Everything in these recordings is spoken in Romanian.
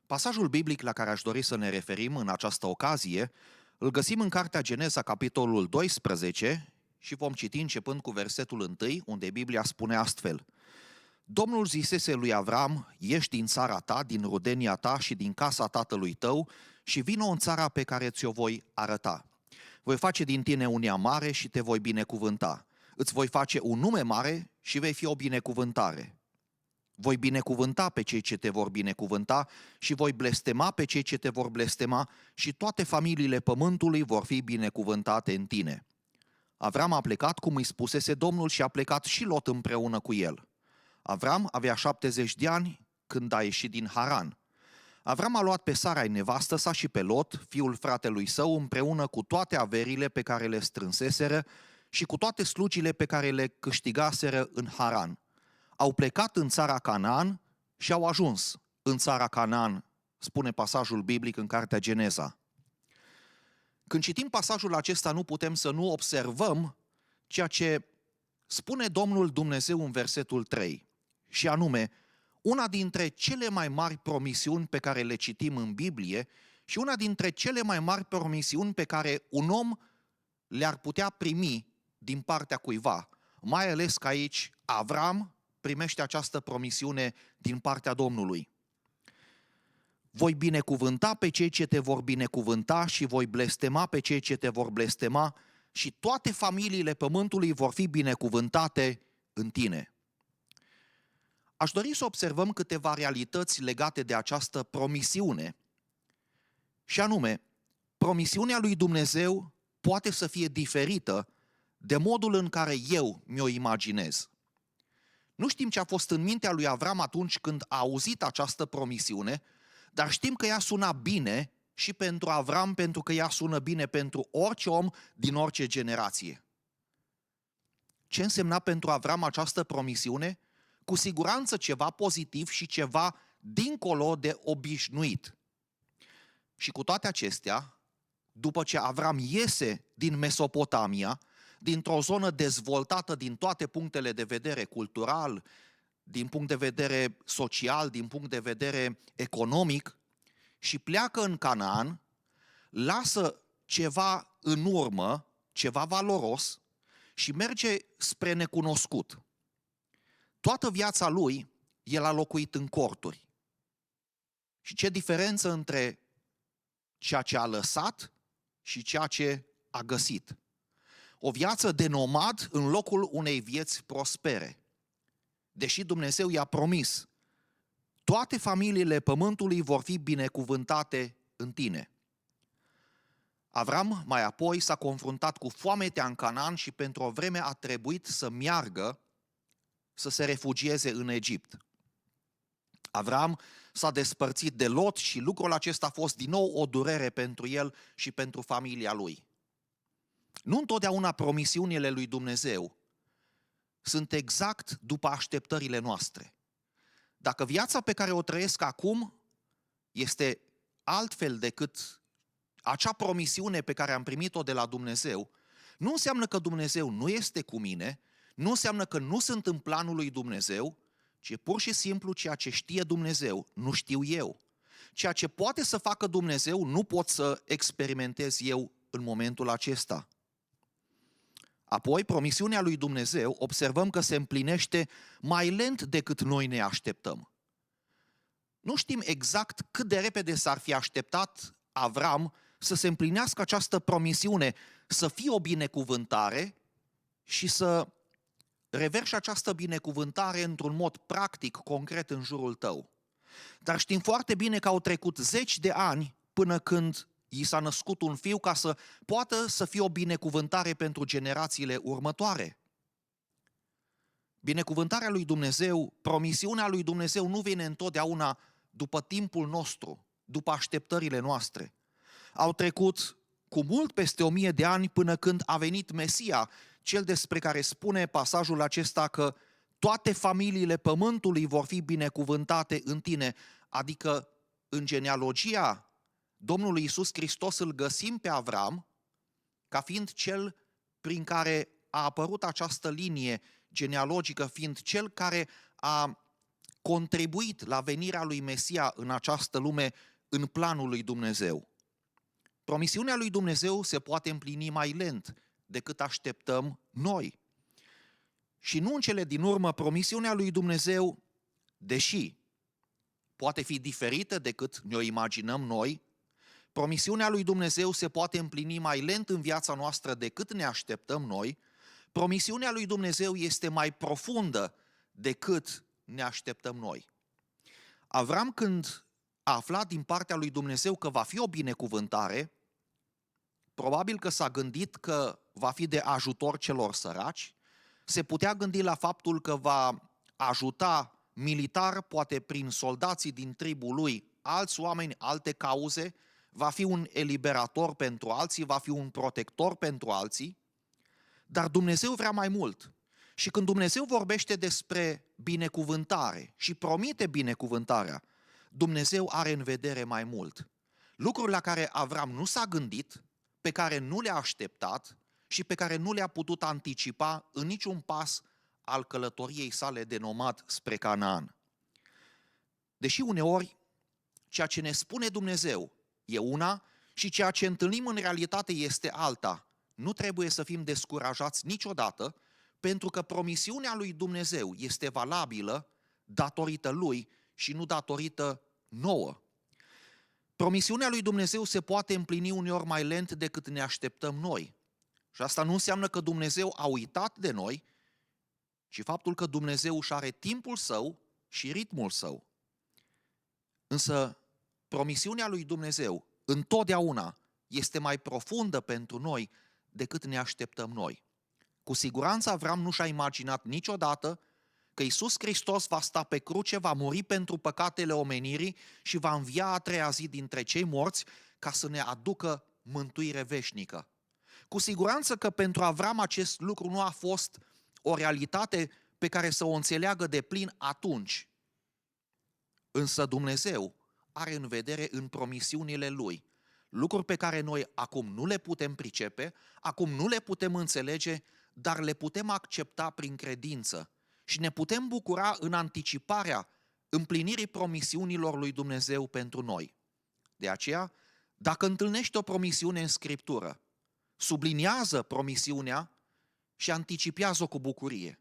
Pasajul biblic la care aș dori să ne referim în această ocazie îl găsim în Cartea Geneza, capitolul 12, și vom citi începând cu versetul 1, unde Biblia spune astfel: Domnul zisese lui Avram: ieși din țara ta, din rudenia ta și din casa tatălui tău și vino în țara pe care ți-o voi arăta. Voi face din tine un neam mare și te voi binecuvânta. Îți voi face un nume mare și vei fi o binecuvântare. Voi binecuvânta pe cei ce te vor binecuvânta și voi blestema pe cei ce te vor blestema și toate familiile pământului vor fi binecuvântate în tine. Avram a plecat cum îi spusese Domnul și a plecat și Lot împreună cu el. Avram avea 70 de ani când a ieșit din Haran. Avram a luat pe Sarai nevastă sa și pe Lot, fiul fratelui său, împreună cu toate averile pe care le strânseseră și cu toate slugile pe care le câștigaseră în Haran. Au plecat în țara Canaan și au ajuns în țara Canaan, spune pasajul biblic în Cartea Geneza. Când citim pasajul acesta, nu putem să nu observăm ceea ce spune Domnul Dumnezeu în versetul 3, și anume, una dintre cele mai mari promisiuni pe care le citim în Biblie și una dintre cele mai mari promisiuni pe care un om le-ar putea primi din partea cuiva, mai ales că aici Avram primește această promisiune din partea Domnului. Voi binecuvânta pe cei ce te vor binecuvânta și voi blestema pe cei ce te vor blestema și toate familiile pământului vor fi binecuvântate în tine. Aș dori să observăm câteva realități legate de această promisiune, și anume, promisiunea lui Dumnezeu poate să fie diferită de modul în care eu mi-o imaginez. Nu știm ce a fost în mintea lui Avram atunci când a auzit această promisiune, dar știm că ea suna bine și pentru Avram, pentru că ea sună bine pentru orice om din orice generație. Ce însemna pentru Avram această promisiune? Cu siguranță ceva pozitiv și ceva dincolo de obișnuit. Și cu toate acestea, după ce Avram iese din Mesopotamia, dintr-o zonă dezvoltată din toate punctele de vedere cultural, din punct de vedere social, din punct de vedere economic, și pleacă în Canaan, lasă ceva în urmă, ceva valoros, și merge spre necunoscut. Toată viața lui, el a locuit în corturi. Și ce diferență între ceea ce a lăsat și ceea ce a găsit. O viață de nomad în locul unei vieți prospere. Deși Dumnezeu i-a promis, toate familiile pământului vor fi binecuvântate în tine. Avram mai apoi s-a confruntat cu foametea în Canaan și pentru o vreme a trebuit să meargă, să se refugieze în Egipt. Avram s-a despărțit de Lot și lucrul acesta a fost din nou o durere pentru el și pentru familia lui. Nu întotdeauna promisiunile lui Dumnezeu sunt exact după așteptările noastre. Dacă viața pe care o trăiesc acum este altfel decât acea promisiune pe care am primit-o de la Dumnezeu, nu înseamnă că Dumnezeu nu este cu mine, nu înseamnă că nu sunt în planul lui Dumnezeu, ci pur și simplu ceea ce știe Dumnezeu, nu știu eu. Ceea ce poate să facă Dumnezeu, nu pot să experimentez eu în momentul acesta. Apoi, promisiunea lui Dumnezeu, observăm că se împlinește mai lent decât noi ne așteptăm. Nu știm exact cât de repede s-ar fi așteptat Avram să se împlinească această promisiune, să fie o binecuvântare și să reverși această binecuvântare într-un mod practic, concret în jurul tău. Dar știm foarte bine că au trecut 10 de ani până când i s-a născut un fiu ca să poată să fie o binecuvântare pentru generațiile următoare. Binecuvântarea lui Dumnezeu, promisiunea lui Dumnezeu nu vine întotdeauna după timpul nostru, după așteptările noastre. Au trecut cu mult peste 1000 de ani până când a venit Mesia, cel despre care spune pasajul acesta că toate familiile pământului vor fi binecuvântate în tine, adică în genealogia Domnului Iisus Hristos îl găsim pe Avram ca fiind cel prin care a apărut această linie genealogică, fiind cel care a contribuit la venirea lui Mesia în această lume în planul lui Dumnezeu. Promisiunea lui Dumnezeu se poate împlini mai lent decât așteptăm noi. Și nu în cele din urmă, promisiunea lui Dumnezeu, deși poate fi diferită decât ne-o imaginăm noi, promisiunea lui Dumnezeu se poate împlini mai lent în viața noastră decât ne așteptăm noi, promisiunea lui Dumnezeu este mai profundă decât ne așteptăm noi. Avram, când a aflat din partea lui Dumnezeu că va fi o binecuvântare, probabil că s-a gândit că va fi de ajutor celor săraci, se putea gândi la faptul că va ajuta militar, poate prin soldații din tribul lui, alți oameni, alte cauze, va fi un eliberator pentru alții, va fi un protector pentru alții, dar Dumnezeu vrea mai mult. Și când Dumnezeu vorbește despre binecuvântare și promite binecuvântarea, Dumnezeu are în vedere mai mult. Lucruri la care Avram nu s-a gândit, pe care nu le-a așteptat și pe care nu le-a putut anticipa în niciun pas al călătoriei sale de nomad spre Canaan. Deși uneori ceea ce ne spune Dumnezeu e una și ceea ce întâlnim în realitate este alta, nu trebuie să fim descurajați niciodată, pentru că promisiunea lui Dumnezeu este valabilă datorită lui și nu datorită nouă. Promisiunea lui Dumnezeu se poate împlini uneori mai lent decât ne așteptăm noi. Și asta nu înseamnă că Dumnezeu a uitat de noi, ci faptul că Dumnezeu își are timpul său și ritmul său. Însă promisiunea lui Dumnezeu întotdeauna este mai profundă pentru noi decât ne așteptăm noi. Cu siguranță Avram nu și-a imaginat niciodată că Iisus Hristos va sta pe cruce, va muri pentru păcatele omenirii și va învia a treia zi dintre cei morți ca să ne aducă mântuire veșnică. Cu siguranță că pentru Avram acest lucru nu a fost o realitate pe care să o înțeleagă de plin atunci. Însă Dumnezeu are în vedere în promisiunile Lui lucruri pe care noi acum nu le putem pricepe, acum nu le putem înțelege, dar le putem accepta prin credință și ne putem bucura în anticiparea împlinirii promisiunilor lui Dumnezeu pentru noi. De aceea, dacă întâlnești o promisiune în Scriptură, subliniază promisiunea și anticipează-o cu bucurie.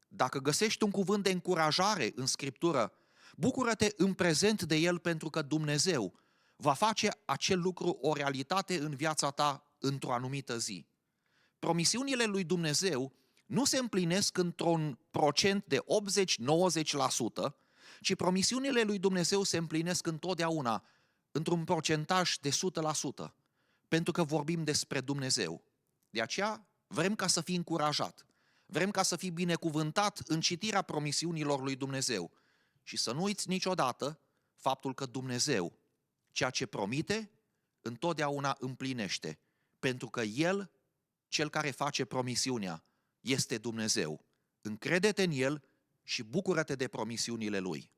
Dacă găsești un cuvânt de încurajare în Scriptură, bucură-te în prezent de el, pentru că Dumnezeu va face acel lucru o realitate în viața ta într-o anumită zi. Promisiunile lui Dumnezeu nu se împlinesc într-un procent de 80-90%, ci promisiunile lui Dumnezeu se împlinesc întotdeauna într-un procentaj de 100%, pentru că vorbim despre Dumnezeu. De aceea vrem ca să fii încurajat, vrem ca să fii binecuvântat în citirea promisiunilor lui Dumnezeu și să nu uiți niciodată faptul că Dumnezeu, ceea ce promite, întotdeauna împlinește, pentru că El, Cel care face promisiunea, este Dumnezeu. Încrede-te în El și bucură-te de promisiunile Lui.